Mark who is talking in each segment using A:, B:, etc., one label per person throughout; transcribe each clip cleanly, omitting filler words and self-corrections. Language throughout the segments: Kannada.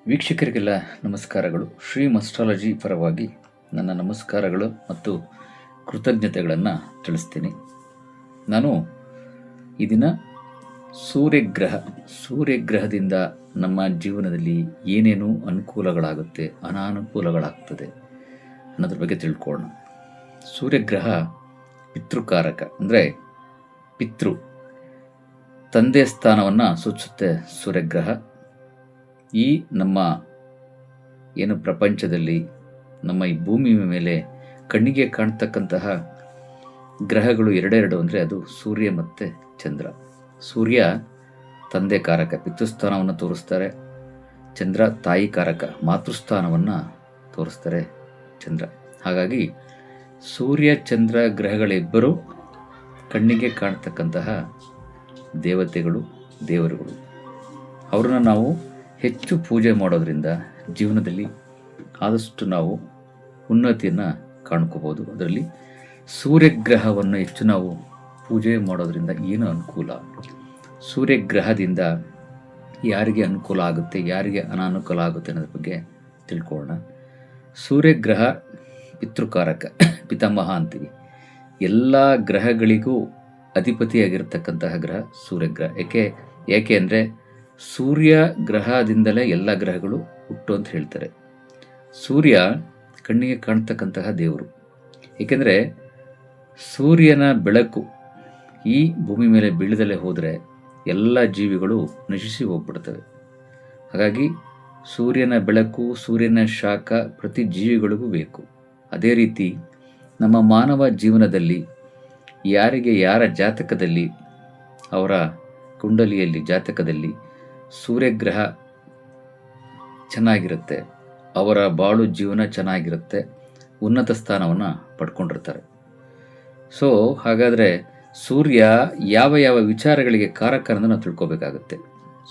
A: ವೀಕ್ಷಕರಿಗೆಲ್ಲ ನಮಸ್ಕಾರಗಳು. ಶ್ರೀ ಮಸ್ಟ್ರಾಲಜಿ ಪರವಾಗಿ ನನ್ನ ನಮಸ್ಕಾರಗಳು ಮತ್ತು ಕೃತಜ್ಞತೆಗಳನ್ನು ತಿಳಿಸ್ತೀನಿ. ನಾನು ಈ ದಿನ ಸೂರ್ಯಗ್ರಹದಿಂದ ನಮ್ಮ ಜೀವನದಲ್ಲಿ ಏನೇನು ಅನುಕೂಲಗಳಾಗುತ್ತೆ, ಅನಾನುಕೂಲಗಳಾಗ್ತದೆ ಅನ್ನೋದ್ರ ಬಗ್ಗೆ ತಿಳ್ಕೊಳ್ಳೋಣ. ಸೂರ್ಯಗ್ರಹ ಪಿತೃಕಾರಕ, ಅಂದರೆ ತಂದೆ ಸ್ಥಾನವನ್ನು ಸೂಚಿಸುತ್ತೆ ಸೂರ್ಯಗ್ರಹ. ಈ ನಮ್ಮ ಏನು ಪ್ರಪಂಚದಲ್ಲಿ ನಮ್ಮ ಈ ಭೂಮಿ ಮೇಲೆ ಕಣ್ಣಿಗೆ ಕಾಣ್ತಕ್ಕಂತಹ ಗ್ರಹಗಳು ಎರಡೆರಡು, ಅಂದರೆ ಅದು ಸೂರ್ಯ ಮತ್ತು ಚಂದ್ರ. ಸೂರ್ಯ ತಂದೆ ಕಾರಕ, ಪಿತೃಸ್ಥಾನವನ್ನು ತೋರಿಸ್ತಾರೆ. ಚಂದ್ರ ತಾಯಿ ಕಾರಕ, ಮಾತೃಸ್ಥಾನವನ್ನು ತೋರಿಸ್ತಾರೆ ಚಂದ್ರ. ಹಾಗಾಗಿ ಸೂರ್ಯ ಚಂದ್ರ ಗ್ರಹಗಳಿಬ್ಬರು ಕಣ್ಣಿಗೆ ಕಾಣ್ತಕ್ಕಂತಹ ದೇವರುಗಳು. ಅವ್ರನ್ನ ನಾವು ಹೆಚ್ಚು ಪೂಜೆ ಮಾಡೋದ್ರಿಂದ ಜೀವನದಲ್ಲಿ ಆದಷ್ಟು ನಾವು ಉನ್ನತಿಯನ್ನು ಕಾಣ್ಕೋಬೋದು. ಅದರಲ್ಲಿ ಸೂರ್ಯಗ್ರಹವನ್ನು ಹೆಚ್ಚು ನಾವು ಪೂಜೆ ಮಾಡೋದ್ರಿಂದ ಏನು ಅನುಕೂಲ, ಸೂರ್ಯಗ್ರಹದಿಂದ ಯಾರಿಗೆ ಅನುಕೂಲ ಆಗುತ್ತೆ, ಯಾರಿಗೆ ಅನಾನುಕೂಲ ಆಗುತ್ತೆ ಅನ್ನೋದ್ರ ಬಗ್ಗೆ ತಿಳ್ಕೊಳ್ಳೋಣ. ಸೂರ್ಯಗ್ರಹ ಪಿತೃಕಾರಕ, ಪಿತಾಮಹ ಅಂತೀವಿ. ಎಲ್ಲ ಗ್ರಹಗಳಿಗೂ ಅಧಿಪತಿಯಾಗಿರ್ತಕ್ಕಂತಹ ಗ್ರಹ ಸೂರ್ಯಗ್ರಹ. ಏಕೆ ಅಂದರೆ ಸೂರ್ಯ ಗ್ರಹದಿಂದಲೇ ಎಲ್ಲ ಗ್ರಹಗಳು ಹುಟ್ಟು ಅಂತ ಹೇಳ್ತಾರೆ. ಸೂರ್ಯ ಕಣ್ಣಿಗೆ ಕಾಣ್ತಕ್ಕಂತಹ ದೇವರು. ಏಕೆಂದರೆ ಸೂರ್ಯನ ಬೆಳಕು ಈ ಭೂಮಿ ಮೇಲೆ ಬೀಳದಲ್ಲೇ ಹೋದರೆ ಎಲ್ಲ ಜೀವಿಗಳು ನಶಿಸಿ ಹೋಗ್ಬಿಡ್ತವೆ. ಹಾಗಾಗಿ ಸೂರ್ಯನ ಬೆಳಕು, ಸೂರ್ಯನ ಶಾಖ ಪ್ರತಿ ಜೀವಿಗಳಿಗೂ ಬೇಕು. ಅದೇ ರೀತಿ ನಮ್ಮ ಮಾನವ ಜೀವನದಲ್ಲಿ ಯಾರ ಜಾತಕದಲ್ಲಿ, ಅವರ ಕುಂಡಲಿಯಲ್ಲಿ ಜಾತಕದಲ್ಲಿ ಸೂರ್ಯಗ್ರಹ ಚೆನ್ನಾಗಿರುತ್ತೆ, ಅವರ ಬಾಳು ಜೀವನ ಚೆನ್ನಾಗಿರುತ್ತೆ, ಉನ್ನತ ಸ್ಥಾನವನ್ನು ಪಡ್ಕೊಂಡಿರ್ತಾರೆ. ಸೊ ಹಾಗಾದರೆ ಸೂರ್ಯ ಯಾವ ವಿಚಾರಗಳಿಗೆ ಕಾರಕ ಅನ್ನೋದು ನಾವು ತಿಳ್ಕೊಬೇಕಾಗುತ್ತೆ.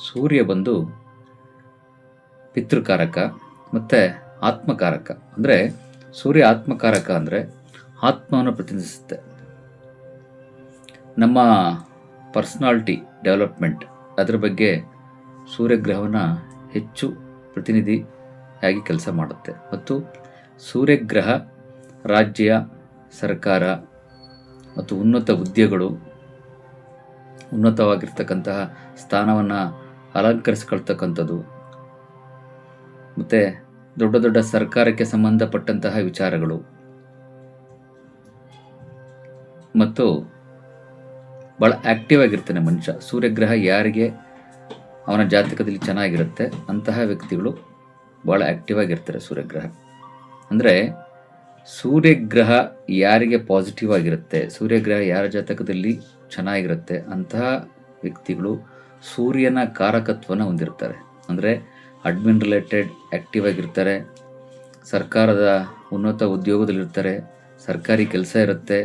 A: ಸೂರ್ಯ ಬಂದು ಪಿತೃಕಾರಕ ಮತ್ತು ಆತ್ಮಕಾರಕ. ಅಂದರೆ ಸೂರ್ಯ ಆತ್ಮಕಾರಕ ಅಂದರೆ ಆತ್ಮವನ್ನು ಪ್ರತಿನಿಧಿಸುತ್ತೆ. ನಮ್ಮ ಪರ್ಸ್ನಾಲಿಟಿ ಡೆವಲಪ್ಮೆಂಟ್, ಅದರ ಬಗ್ಗೆ ಸೂರ್ಯಗ್ರಹವನ್ನು ಹೆಚ್ಚು ಪ್ರತಿನಿಧಿಯಾಗಿ ಕೆಲಸ ಮಾಡುತ್ತೆ. ಮತ್ತು ಸೂರ್ಯಗ್ರಹ ರಾಜ್ಯ, ಸರ್ಕಾರ ಮತ್ತು ಉನ್ನತ ಹುದ್ದೆಗಳು, ಉನ್ನತವಾಗಿರ್ತಕ್ಕಂತಹ ಸ್ಥಾನವನ್ನು ಅಲಂಕರಿಸ್ಕೊಳ್ತಕ್ಕಂಥದ್ದು, ಮತ್ತು ದೊಡ್ಡ ದೊಡ್ಡ ಸರ್ಕಾರಕ್ಕೆ ಸಂಬಂಧಪಟ್ಟಂತಹ ವಿಚಾರಗಳು, ಮತ್ತು ಭಾಳ ಆ್ಯಕ್ಟಿವ್ ಆಗಿರ್ತಾನೆ ಮನುಷ್ಯ. ಸೂರ್ಯಗ್ರಹ ಯಾರಿಗೆ ಅವನ ಜಾತಕದಲ್ಲಿ ಚೆನ್ನಾಗಿರುತ್ತೆ ಅಂತಹ ವ್ಯಕ್ತಿಗಳು ಭಾಳ ಆ್ಯಕ್ಟಿವ್ ಆಗಿರ್ತಾರೆ. ಸೂರ್ಯಗ್ರಹ ಅಂದರೆ ಸೂರ್ಯಗ್ರಹ ಯಾರಿಗೆ ಪಾಸಿಟಿವ್ ಆಗಿರುತ್ತೆ, ಸೂರ್ಯಗ್ರಹ ಯಾರ ಜಾತಕದಲ್ಲಿ ಚೆನ್ನಾಗಿರುತ್ತೆ ಅಂತಹ ವ್ಯಕ್ತಿಗಳು ಸೂರ್ಯನ ಕಾರಕತ್ವನ ಹೊಂದಿರ್ತಾರೆ. ಅಂದರೆ ಅಡ್ಮಿನ್ ರಿಲೇಟೆಡ್ ಆ್ಯಕ್ಟಿವ್ ಆಗಿರ್ತಾರೆ, ಸರ್ಕಾರದ ಉನ್ನತ ಉದ್ಯೋಗದಲ್ಲಿರ್ತಾರೆ, ಸರ್ಕಾರಿ ಕೆಲಸ ಇರುತ್ತೆ,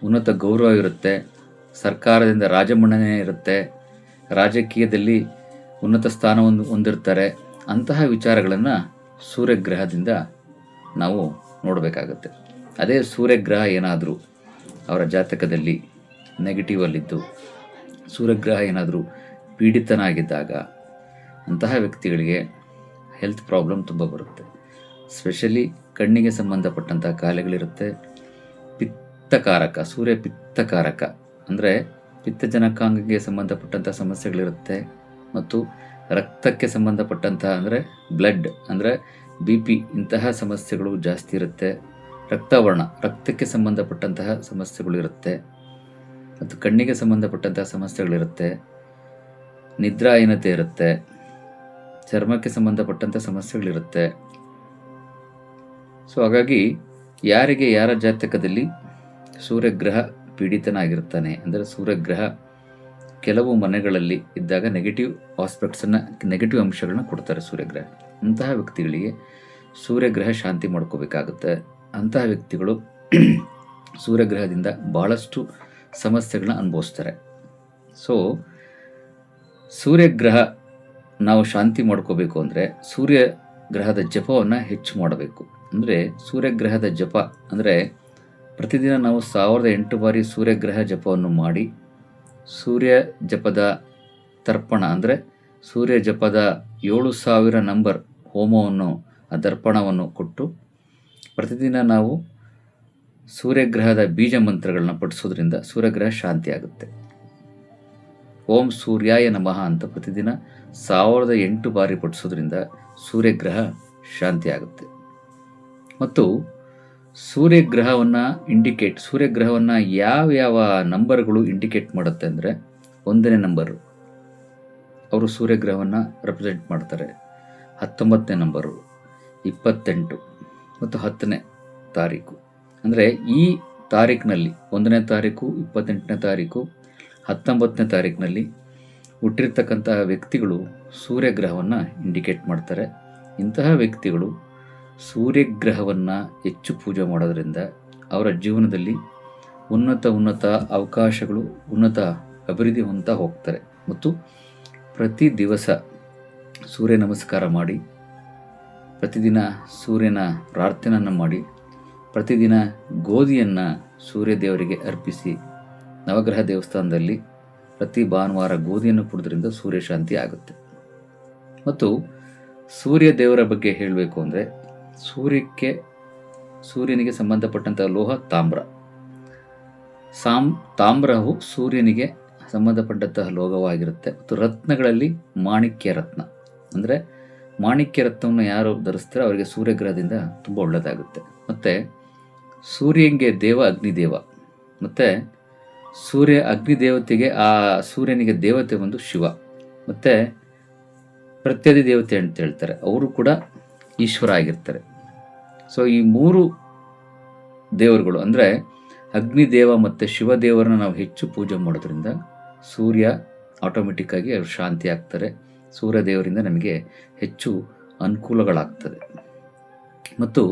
A: ಉನ್ನತ ಗೌರವ ಇರುತ್ತೆ, ಸರ್ಕಾರದಿಂದ ರಾಜಮನ್ನಣೆ ಇರುತ್ತೆ, ರಾಜಕೀಯದಲ್ಲಿ ಉನ್ನತ ಸ್ಥಾನವನ್ನು ಹೊಂದಿರ್ತಾರೆ. ಅಂತಹ ವಿಚಾರಗಳನ್ನು ಸೂರ್ಯಗ್ರಹದಿಂದ ನಾವು ನೋಡಬೇಕಾಗತ್ತೆ. ಅದೇ ಸೂರ್ಯಗ್ರಹ ಏನಾದರೂ ಅವರ ಜಾತಕದಲ್ಲಿ ನೆಗೆಟಿವಲ್ಲಿದ್ದು, ಸೂರ್ಯಗ್ರಹ ಏನಾದರೂ ಪೀಡಿತನಾಗಿದ್ದಾಗ ಅಂತಹ ವ್ಯಕ್ತಿಗಳಿಗೆ ಹೆಲ್ತ್ ಪ್ರಾಬ್ಲಮ್ ತುಂಬ ಬರುತ್ತೆ. ಸ್ಪೆಷಲಿ ಕಣ್ಣಿಗೆ ಸಂಬಂಧಪಟ್ಟಂತಹ ಕಾಯಿಲೆಗಳಿರುತ್ತೆ. ಪಿತ್ತಕಾರಕ, ಸೂರ್ಯ ಪಿತ್ತಕಾರಕ ಅಂದರೆ ಪಿತ್ತಜನಕಾಂಗಕ್ಕೆ ಸಂಬಂಧಪಟ್ಟಂಥ ಸಮಸ್ಯೆಗಳಿರುತ್ತೆ. ಮತ್ತು ರಕ್ತಕ್ಕೆ ಸಂಬಂಧಪಟ್ಟಂತಹ, ಅಂದರೆ ಬ್ಲಡ್, ಅಂದರೆ BP, ಇಂತಹ ಸಮಸ್ಯೆಗಳು ಜಾಸ್ತಿ ಇರುತ್ತೆ. ರಕ್ತವರ್ಣ, ರಕ್ತಕ್ಕೆ ಸಂಬಂಧಪಟ್ಟಂತಹ ಸಮಸ್ಯೆಗಳು ಇರುತ್ತೆ. ಮತ್ತು ಕಣ್ಣಿಗೆ ಸಂಬಂಧಪಟ್ಟಂತಹ ಸಮಸ್ಯೆಗಳಿರುತ್ತೆ. ನಿದ್ರಾಹೀನತೆ ಇರುತ್ತೆ, ಚರ್ಮಕ್ಕೆ ಸಂಬಂಧಪಟ್ಟಂಥ ಸಮಸ್ಯೆಗಳಿರುತ್ತೆ. ಸೊ ಹಾಗಾಗಿ ಯಾರ ಜಾತಕದಲ್ಲಿ ಸೂರ್ಯಗ್ರಹ ಪೀಡಿತನಾಗಿರ್ತಾನೆ, ಅಂದರೆ ಸೂರ್ಯಗ್ರಹ ಕೆಲವು ಮನೆಗಳಲ್ಲಿ ಇದ್ದಾಗ ನೆಗೆಟಿವ್ ಅಂಶಗಳನ್ನ ಕೊಡ್ತಾರೆ ಸೂರ್ಯಗ್ರಹ. ಅಂತಹ ವ್ಯಕ್ತಿಗಳಿಗೆ ಸೂರ್ಯಗ್ರಹ ಶಾಂತಿ ಮಾಡ್ಕೋಬೇಕಾಗುತ್ತೆ. ಅಂತಹ ವ್ಯಕ್ತಿಗಳು ಸೂರ್ಯಗ್ರಹದಿಂದ ಭಾಳಷ್ಟು ಸಮಸ್ಯೆಗಳನ್ನ ಅನುಭವಿಸ್ತಾರೆ. ಸೊ ಸೂರ್ಯಗ್ರಹ ನಾವು ಶಾಂತಿ ಮಾಡ್ಕೋಬೇಕು ಅಂದರೆ ಸೂರ್ಯಗ್ರಹದ ಜಪವನ್ನು ಹೆಚ್ಚು ಮಾಡಬೇಕು. ಅಂದರೆ ಸೂರ್ಯಗ್ರಹದ ಜಪ ಅಂದರೆ ಪ್ರತಿದಿನ ನಾವು 1008 ಬಾರಿ ಸೂರ್ಯಗ್ರಹ ಜಪವನ್ನು ಮಾಡಿ, ಸೂರ್ಯ ಜಪದ ತರ್ಪಣ ಅಂದರೆ ಸೂರ್ಯ ಜಪದ 7,000 ನಂಬರ್ ಹೋಮವನ್ನು ದರ್ಪಣವನ್ನು ಕೊಟ್ಟು ಪ್ರತಿದಿನ ನಾವು ಸೂರ್ಯಗ್ರಹದ ಬೀಜ ಮಂತ್ರಗಳನ್ನ ಪಠಿಸೋದ್ರಿಂದ ಸೂರ್ಯಗ್ರಹ ಶಾಂತಿ ಆಗುತ್ತೆ. ಓಂ ಸೂರ್ಯಾಯ ನಮಃ ಅಂತ ಪ್ರತಿದಿನ 1008 ಬಾರಿ ಪಠಿಸೋದ್ರಿಂದ ಸೂರ್ಯಗ್ರಹ ಶಾಂತಿ ಆಗುತ್ತೆ. ಮತ್ತು ಸೂರ್ಯಗ್ರಹವನ್ನು ಯಾವ ನಂಬರ್ಗಳು ಇಂಡಿಕೇಟ್ ಮಾಡುತ್ತೆ ಅಂದರೆ, 1ನೇ ನಂಬರು ಅವರು ಸೂರ್ಯಗ್ರಹವನ್ನು ರೆಪ್ರೆಸೆಂಟ್ ಮಾಡ್ತಾರೆ. 19ನೇ ನಂಬರು, 28 ಮತ್ತು 10ನೇ ತಾರೀಕು. ಅಂದರೆ ಈ ತಾರೀಕಿನಲ್ಲಿ 1ನೇ ತಾರೀಕು, 28ನೇ ತಾರೀಕು, 19ನೇ ತಾರೀಕಿನಲ್ಲಿ ಹುಟ್ಟಿರ್ತಕ್ಕಂತಹ ವ್ಯಕ್ತಿಗಳು ಸೂರ್ಯಗ್ರಹವನ್ನು ಇಂಡಿಕೇಟ್ ಮಾಡ್ತಾರೆ. ಇಂತಹ ವ್ಯಕ್ತಿಗಳು ಸೂರ್ಯಗ್ರಹವನ್ನು ಹೆಚ್ಚು ಪೂಜೆ ಮಾಡೋದರಿಂದ ಅವರ ಜೀವನದಲ್ಲಿ ಉನ್ನತ ಅವಕಾಶಗಳು, ಉನ್ನತ ಅಭಿವೃದ್ಧಿ ಹೊಂದುತ್ತಾ ಹೋಗ್ತಾರೆ. ಮತ್ತು ಪ್ರತಿ ದಿವಸ ಸೂರ್ಯ ನಮಸ್ಕಾರ ಮಾಡಿ, ಪ್ರತಿದಿನ ಸೂರ್ಯನ ಪ್ರಾರ್ಥನೆಯನ್ನು ಮಾಡಿ, ಪ್ರತಿದಿನ ಗೋಧಿಯನ್ನು ಸೂರ್ಯ ದೇವರಿಗೆ ಅರ್ಪಿಸಿ, ನವಗ್ರಹ ದೇವಸ್ಥಾನದಲ್ಲಿ ಪ್ರತಿ ಭಾನುವಾರ ಗೋಧಿಯನ್ನು ಕೊಡೋದ್ರಿಂದ ಸೂರ್ಯ ಶಾಂತಿ ಆಗುತ್ತೆ. ಮತ್ತು ಸೂರ್ಯ ದೇವರ ಬಗ್ಗೆ ಹೇಳಬೇಕು ಅಂದರೆ, ಸೂರ್ಯನಿಗೆ ಸಂಬಂಧಪಟ್ಟಂತಹ ಲೋಹ ತಾಮ್ರ. ತಾಮ್ರವು ಸೂರ್ಯನಿಗೆ ಸಂಬಂಧಪಟ್ಟಂತಹ ಲೋಹವಾಗಿರುತ್ತೆ. ಮತ್ತು ರತ್ನಗಳಲ್ಲಿ ಮಾಣಿಕ್ಯ ರತ್ನ, ಅಂದರೆ ಮಾಣಿಕ್ಯ ರತ್ನವನ್ನು ಯಾರು ಧರಿಸ್ತಾರೆ ಅವರಿಗೆ ಸೂರ್ಯಗ್ರಹದಿಂದ ತುಂಬ ಒಳ್ಳೆಯದಾಗುತ್ತೆ. ಮತ್ತು ಸೂರ್ಯನಿಗೆ ದೇವ ಅಗ್ನಿದೇವ. ಮತ್ತು ಅಗ್ನಿದೇವತೆಗೆ ಸೂರ್ಯನಿಗೆ ದೇವತೆ ಒಂದು ಶಿವ. ಮತ್ತು ಪ್ರತ್ಯಧಿ ದೇವತೆ ಅಂತ ಹೇಳ್ತಾರೆ, ಅವರು ಕೂಡ ಈಶ್ವರ ಆಗಿರ್ತಾರೆ. ಸೊ ಈ 3 ದೇವರುಗಳು ಅಂದರೆ ಅಗ್ನಿದೇವ ಮತ್ತು ಶಿವದೇವರನ್ನ ನಾವು ಹೆಚ್ಚು ಪೂಜೆ ಮಾಡೋದ್ರಿಂದ ಸೂರ್ಯ ಆಟೋಮೆಟಿಕ್ಕಾಗಿ ಅವರು ಶಾಂತಿ ಆಗ್ತಾರೆ. ಸೂರ್ಯ ದೇವರಿಂದ ನಮಗೆ ಹೆಚ್ಚು ಅನುಕೂಲಗಳಾಗ್ತದೆ. ಮತ್ತು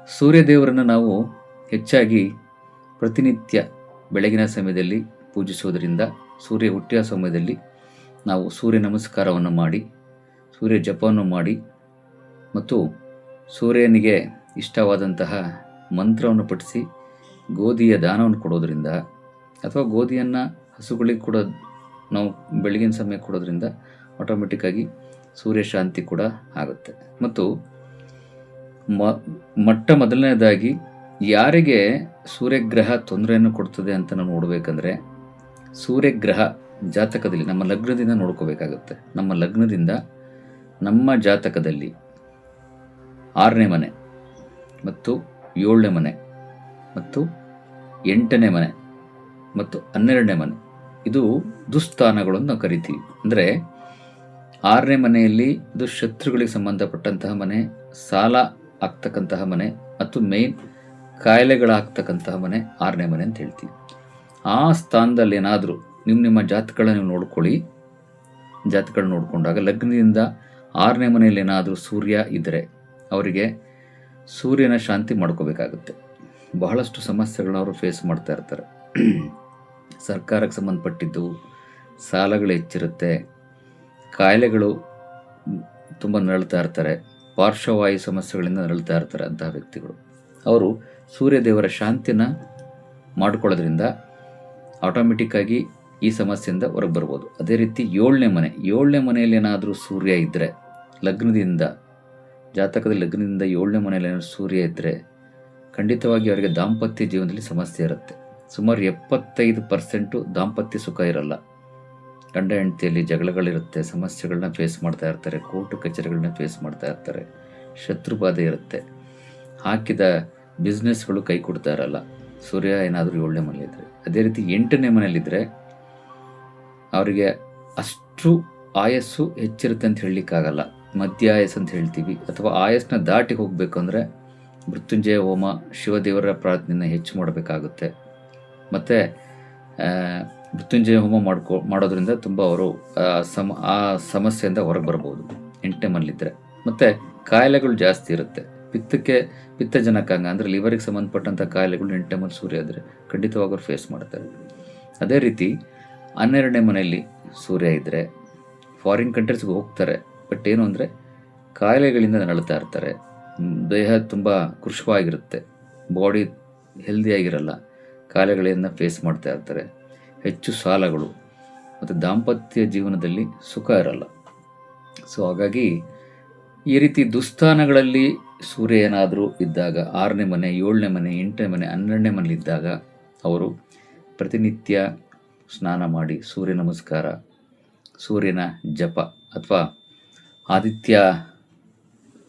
A: ಸೂರ್ಯ ದೇವರನ್ನು ನಾವು ಹೆಚ್ಚಾಗಿ ಪ್ರತಿನಿತ್ಯ ಬೆಳಗಿನ ಸಮಯದಲ್ಲಿ ಪೂಜಿಸೋದರಿಂದ, ಸೂರ್ಯ ಹುಟ್ಟಿದ ಸಮಯದಲ್ಲಿ ನಾವು ಸೂರ್ಯ ನಮಸ್ಕಾರವನ್ನು ಮಾಡಿ, ಸೂರ್ಯ ಜಪವನ್ನು ಮಾಡಿ, ಮತ್ತು ಸೂರ್ಯನಿಗೆ ಇಷ್ಟವಾದಂತಹ ಮಂತ್ರವನ್ನು ಪಠಿಸಿ ಗೋಧಿಯ ದಾನವನ್ನು ಕೊಡೋದ್ರಿಂದ, ಅಥವಾ ಗೋಧಿಯನ್ನು ಹಸುಗಳಿಗೆ ಕೂಡ ನಾವು ಬೆಳಗಿನ ಸಮಯ ಕೊಡೋದ್ರಿಂದ ಆಟೋಮೆಟಿಕ್ಕಾಗಿ ಸೂರ್ಯ ಶಾಂತಿ ಕೂಡ ಆಗುತ್ತೆ. ಮತ್ತು ಮೊದಲನೇದಾಗಿ ಯಾರಿಗೆ ಸೂರ್ಯಗ್ರಹ ತೊಂದರೆಯನ್ನು ಕೊಡ್ತದೆ ಅಂತ ನಾವು ನೋಡಬೇಕಂದ್ರೆ, ಸೂರ್ಯಗ್ರಹ ಜಾತಕದಲ್ಲಿ ನಮ್ಮ ಲಗ್ನದಿಂದ ನೋಡ್ಕೋಬೇಕಾಗುತ್ತೆ. ನಮ್ಮ ಲಗ್ನದಿಂದ ನಮ್ಮ ಜಾತಕದಲ್ಲಿ 6ನೇ ಮನೆ ಮತ್ತು 7ನೇ ಮನೆ ಮತ್ತು 8ನೇ ಮನೆ ಮತ್ತು 12ನೇ ಮನೆ, ಇದು ದುಸ್ಥಾನಗಳನ್ನು ನಾವು ಕರಿತೀವಿ. ಅಂದರೆ 6ನೇ ಮನೆಯಲ್ಲಿ ಇದು ಶತ್ರುಗಳಿಗೆ ಸಂಬಂಧಪಟ್ಟಂತಹ ಮನೆ, ಸಾಲ ಆಗ್ತಕ್ಕಂತಹ ಮನೆ, ಮತ್ತು ಮೇನ್ ಕಾಯಿಲೆಗಳಾಗ್ತಕ್ಕಂತಹ ಮನೆ 6ನೇ ಮನೆ ಅಂತ ಹೇಳ್ತೀವಿ. ಆ ಸ್ಥಾನದಲ್ಲಿ ಏನಾದರೂ ನಿಮ್ಮ ಜಾತಕಗಳನ್ನ ನೀವು ನೋಡ್ಕೊಳ್ಳಿ. ಜಾತಕಗಳನ್ನ ನೋಡಿಕೊಂಡಾಗ ಲಗ್ನದಿಂದ 6ನೇ ಮನೆಯಲ್ಲಿ ಏನಾದರೂ ಸೂರ್ಯ ಇದ್ದರೆ ಅವರಿಗೆ ಸೂರ್ಯನ ಶಾಂತಿ ಮಾಡ್ಕೋಬೇಕಾಗುತ್ತೆ. ಬಹಳಷ್ಟು ಸಮಸ್ಯೆಗಳನ್ನ ಅವರು ಫೇಸ್ ಮಾಡ್ತಾ ಇರ್ತಾರೆ. ಸರ್ಕಾರಕ್ಕೆ ಸಂಬಂಧಪಟ್ಟಿದ್ದು, ಸಾಲಗಳು ಹೆಚ್ಚಿರುತ್ತೆ, ಕಾಯಿಲೆಗಳು ತುಂಬ ನರಳ್ತಾ ಇರ್ತಾರೆ, ಪಾರ್ಶ್ವವಾಯು ಸಮಸ್ಯೆಗಳಿಂದ ನರಳ್ತಾ ಇರ್ತಾರೆ. ಅಂತಹ ವ್ಯಕ್ತಿಗಳು ಅವರು ಸೂರ್ಯದೇವರ ಶಾಂತಿನ ಮಾಡ್ಕೊಳ್ಳೋದ್ರಿಂದ ಆಟೋಮೆಟಿಕ್ಕಾಗಿ ಈ ಸಮಸ್ಯೆಯಿಂದ ಹೊರಗೆ ಬರ್ಬೋದು. ಅದೇ ರೀತಿ 7ನೇ ಮನೆಯಲ್ಲಿ ಏನಾದರೂ ಸೂರ್ಯ ಇದ್ದರೆ, ಜಾತಕದಲ್ಲಿ ಲಗ್ನದಿಂದ 7ನೇ ಮನೆಯಲ್ಲಿ ಏನಾದರೂ ಸೂರ್ಯ ಇದ್ದರೆ ಖಂಡಿತವಾಗಿ ಅವರಿಗೆ ದಾಂಪತ್ಯ ಜೀವನದಲ್ಲಿ ಸಮಸ್ಯೆ ಇರುತ್ತೆ. ಸುಮಾರು 75% ದಾಂಪತ್ಯ ಸುಖ ಇರಲ್ಲ. ಗಂಡ ಹೆಂಡತಿಯಲ್ಲಿ ಜಗಳಗಳಿರುತ್ತೆ, ಸಮಸ್ಯೆಗಳನ್ನ ಫೇಸ್ ಮಾಡ್ತಾ ಇರ್ತಾರೆ, ಕೋರ್ಟು ಕಚೇರಿಗಳನ್ನ ಫೇಸ್ ಮಾಡ್ತಾ ಇರ್ತಾರೆ, ಶತ್ರುಬಾಧೆ ಇರುತ್ತೆ, ಹಾಕಿದ ಬಿಸ್ನೆಸ್ಗಳು ಕೈ ಕೊಡ್ತಾ ಇರಲ್ಲ ಸೂರ್ಯ ಏನಾದರೂ 7ನೇ ಮನೆಯಲ್ಲಿದ್ದರೆ. ಅದೇ ರೀತಿ 8ನೇ ಮನೆಯಲ್ಲಿದ್ದರೆ ಅವರಿಗೆ ಅಷ್ಟು ಆಯಸ್ಸು ಹೆಚ್ಚಿರುತ್ತೆ ಅಂತ ಹೇಳಲಿಕ್ಕಾಗಲ್ಲ. ಮಧ್ಯ ಆಯಸ್ಸು ಅಂತ ಹೇಳ್ತೀವಿ. ಅಥವಾ ಆಯಸ್ಸನ್ನ ದಾಟಿ ಹೋಗಬೇಕು ಅಂದರೆ ಮೃತ್ಯುಂಜಯ ಹೋಮ, ಶಿವದೇವರ ಪ್ರಾರ್ಥನೆಯನ್ನು ಹೆಚ್ಚು ಮಾಡಬೇಕಾಗುತ್ತೆ. ಮತ್ತು ಮೃತ್ಯುಂಜಯ ಹೋಮ ಮಾಡೋದ್ರಿಂದ ತುಂಬ ಅವರು ಆ ಸಮಸ್ಯೆಯಿಂದ ಹೊರಗೆ ಬರ್ಬೋದು 8ನೇ ಮನೆಯಲ್ಲಿದ್ದರೆ. ಮತ್ತು ಕಾಯಿಲೆಗಳು ಜಾಸ್ತಿ ಇರುತ್ತೆ. ಪಿತ್ತಜನಕಾಂಗ ಅಂದರೆ ಲಿವರಿಗೆ ಸಂಬಂಧಪಟ್ಟಂಥ ಕಾಯಿಲೆಗಳು 8ನೇ ಮನೆ ಸೂರ್ಯ ಇದ್ದರೆ ಖಂಡಿತವಾಗಿ ಅವ್ರು ಫೇಸ್ ಮಾಡ್ತಾರೆ. ಅದೇ ರೀತಿ 12ನೇ ಮನೆಯಲ್ಲಿ ಸೂರ್ಯ ಇದ್ದರೆ ಫಾರಿನ್ ಕಂಟ್ರೀಸ್ಗೆ ಹೋಗ್ತಾರೆ. ಬಟ್ ಏನು ಅಂದರೆ ಕಾಯಿಲೆಗಳಿಂದ ನರಳ್ತಾ ಇರ್ತಾರೆ, ದೇಹ ತುಂಬ ಕೃಶವಾಗಿರುತ್ತೆ, ಬಾಡಿ ಹೆಲ್ದಿಯಾಗಿರಲ್ಲ, ಕಾಯಿಲೆಗಳಿಂದ ಫೇಸ್ ಮಾಡ್ತಾ ಇರ್ತಾರೆ, ಹೆಚ್ಚು ಸಾಲಗಳು, ಮತ್ತು ದಾಂಪತ್ಯ ಜೀವನದಲ್ಲಿ ಸುಖ ಇರಲ್ಲ. ಸೊ ಹಾಗಾಗಿ ಈ ರೀತಿ ದುಸ್ಥಾನಗಳಲ್ಲಿ ಸೂರ್ಯ ಏನಾದರೂ ಇದ್ದಾಗ 6ನೇ ಮನೆ, 7ನೇ ಮನೆ, 8ನೇ ಮನೆ, 12ನೇ ಮನೆಯಲ್ಲಿದ್ದಾಗ ಅವರು ಪ್ರತಿನಿತ್ಯ ಸ್ನಾನ ಮಾಡಿ ಸೂರ್ಯ ನಮಸ್ಕಾರ, ಸೂರ್ಯನ ಜಪ ಅಥವಾ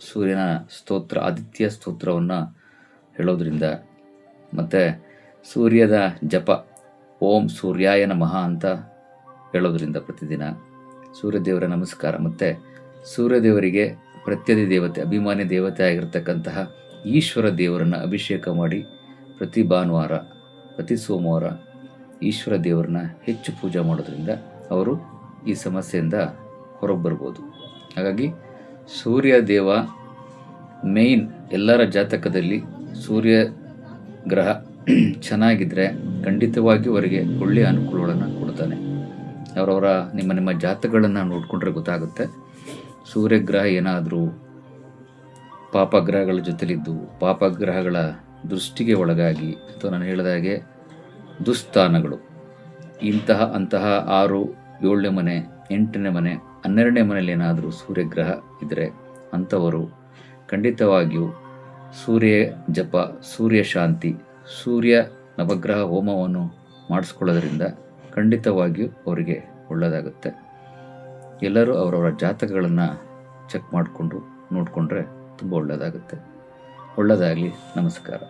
A: ಸೂರ್ಯನ ಸ್ತೋತ್ರ, ಆದಿತ್ಯ ಸ್ತೋತ್ರವನ್ನು ಹೇಳೋದ್ರಿಂದ ಮತ್ತು ಸೂರ್ಯದ ಜಪ ಓಂ ಸೂರ್ಯಾಯ ನಮಃ ಅಂತ ಹೇಳೋದ್ರಿಂದ ಪ್ರತಿದಿನ ಸೂರ್ಯದೇವರ ನಮಸ್ಕಾರ ಮತ್ತು ಸೂರ್ಯದೇವರಿಗೆ ಪ್ರತ್ಯಧಿ ದೇವತೆ, ಅಭಿಮಾನಿ ದೇವತೆ ಆಗಿರ್ತಕ್ಕಂತಹ ಈಶ್ವರ ದೇವರನ್ನು ಅಭಿಷೇಕ ಮಾಡಿ ಪ್ರತಿ ಭಾನುವಾರ, ಪ್ರತಿ ಸೋಮವಾರ ಈಶ್ವರ ದೇವರನ್ನ ಹೆಚ್ಚು ಪೂಜೆ ಮಾಡೋದ್ರಿಂದ ಅವರು ಈ ಸಮಸ್ಯೆಯಿಂದ ಹೊರಗೆ ಬರ್ಬೋದು. ಹಾಗಾಗಿ ಸೂರ್ಯ ದೇವ ಮೇಯ್ನ್ ಎಲ್ಲರ ಜಾತಕದಲ್ಲಿ ಸೂರ್ಯ ಗ್ರಹ ಚೆನ್ನಾಗಿದ್ದರೆ ಖಂಡಿತವಾಗಿಯೂ ಅವರಿಗೆ ಒಳ್ಳೆಯ ಅನುಕೂಲಗಳನ್ನು ಕೊಡ್ತಾನೆ. ಅವರವರ ನಿಮ್ಮ ಜಾತಕಗಳನ್ನು ನೋಡಿಕೊಂಡ್ರೆ ಗೊತ್ತಾಗುತ್ತೆ. ಸೂರ್ಯಗ್ರಹ ಏನಾದರೂ ಪಾಪಗ್ರಹಗಳ ಜೊತೆಲಿದ್ದು ಪಾಪಗ್ರಹಗಳ ದೃಷ್ಟಿಗೆ ಒಳಗಾಗಿ ಅಥವಾ ನಾನು ಹೇಳಿದ ಹಾಗೆ ದುಸ್ಥಾನಗಳು ಅಂತಹ 6, 7ನೇ ಮನೆ, 8ನೇ ಮನೆ, 12ನೇ ಮನೆಯಲ್ಲಿ ಏನಾದರೂ ಸೂರ್ಯಗ್ರಹ ಇದ್ದರೆ ಅಂಥವರು ಖಂಡಿತವಾಗಿಯೂ ಸೂರ್ಯ ಜಪ, ಸೂರ್ಯ ಶಾಂತಿ, ಸೂರ್ಯ ನವಗ್ರಹ ಹೋಮವನ್ನು ಮಾಡಿಸ್ಕೊಳ್ಳೋದ್ರಿಂದ ಖಂಡಿತವಾಗಿಯೂ ಅವರಿಗೆ ಒಳ್ಳೆಯದಾಗುತ್ತೆ. ಎಲ್ಲರೂ ಅವರವರ ಜಾತಕಗಳನ್ನು ಚೆಕ್ ಮಾಡಿಕೊಂಡು ನೋಡಿಕೊಂಡ್ರೆ ತುಂಬ ಒಳ್ಳೆಯದಾಗುತ್ತೆ. ಒಳ್ಳೆಯದಾಗಲಿ. ನಮಸ್ಕಾರ.